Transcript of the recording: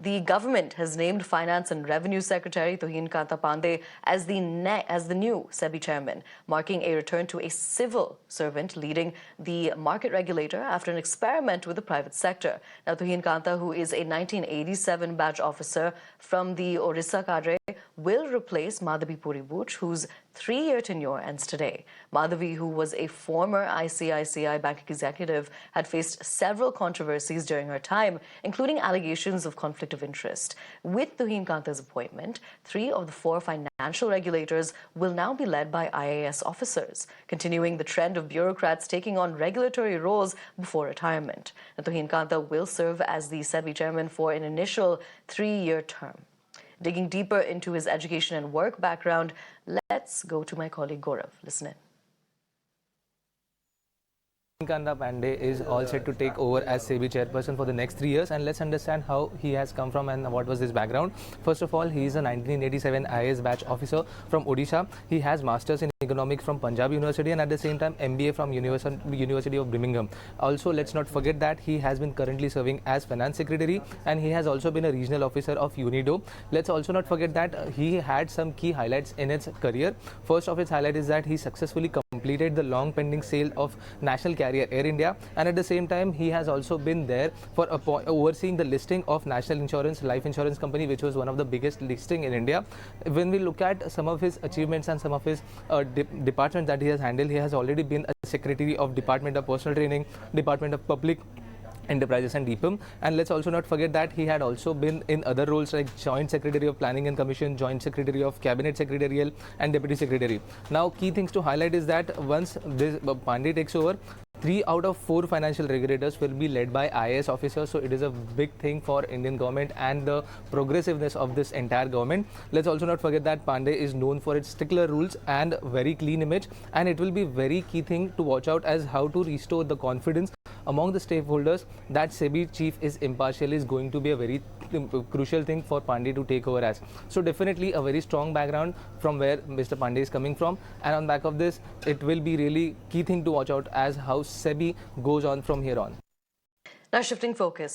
The government has named Finance and Revenue Secretary Tuhin Kanta Pandey as the new Sebi chairman, marking a return to a civil servant leading the market regulator after an experiment with the private sector. Now, Tuhin Kanta, who is a 1987 batch officer from the Orissa cadre, will replace Madhabi Puri Buch, whose 3-year tenure ends today. Madhabi, who was a former ICICI bank executive, had faced several controversies during her time, including allegations of conflict of interest. With Tuhin Kanta's appointment, 3 of the 4 financial regulators will now be led by IAS officers, continuing the trend of bureaucrats taking on regulatory roles before retirement. And Tuhin Kanta will serve as the Sebi chairman for an initial 3-year term. Digging deeper into his education and work background, let's go to my colleague Gaurav. Listen in. Tuhin Kanta Pandey is all set to take over as Sebi chairperson for the next 3 years, and let's understand how he has come from and what was his background. First of all, he is a 1987 IAS batch officer from Odisha. He has masters in economics from Punjab University and at the same time MBA from University of Birmingham. Also, let's not forget that he has been currently serving as finance secretary and he has also been a regional officer of UNIDO. Let's also not forget that he had some key highlights in his career. First of its highlight is that he successfully completed the long pending sale of national carrier Air India, and at the same time he has also been there for overseeing the listing of National Insurance Life Insurance Company, which was one of the biggest listing in India. When we look at some of his achievements and some of his departments that he has handled, he has already been a secretary of Department of Personal Training, Department of Public Enterprises and DPM, and let's also not forget that he had also been in other roles like Joint Secretary of Planning and Commission, Joint Secretary of Cabinet Secretarial and Deputy Secretary. Now, key things to highlight is that once this Pandey takes over, 3 out of 4 financial regulators will be led by IAS officers, so it is a big thing for Indian government and the progressiveness of this entire government. Let's also not forget that Pandey is known for its stickler rules and very clean image, and it will be very key thing to watch out as how to restore the confidence among the stakeholders that Sebi chief is impartial is going to be a very crucial thing for Pandey to take over as. So definitely a very strong background from where Mr. Pandey is coming from, and on back of this, it will be really key thing to watch out as how Sebi goes on from here on. Now, shifting focus.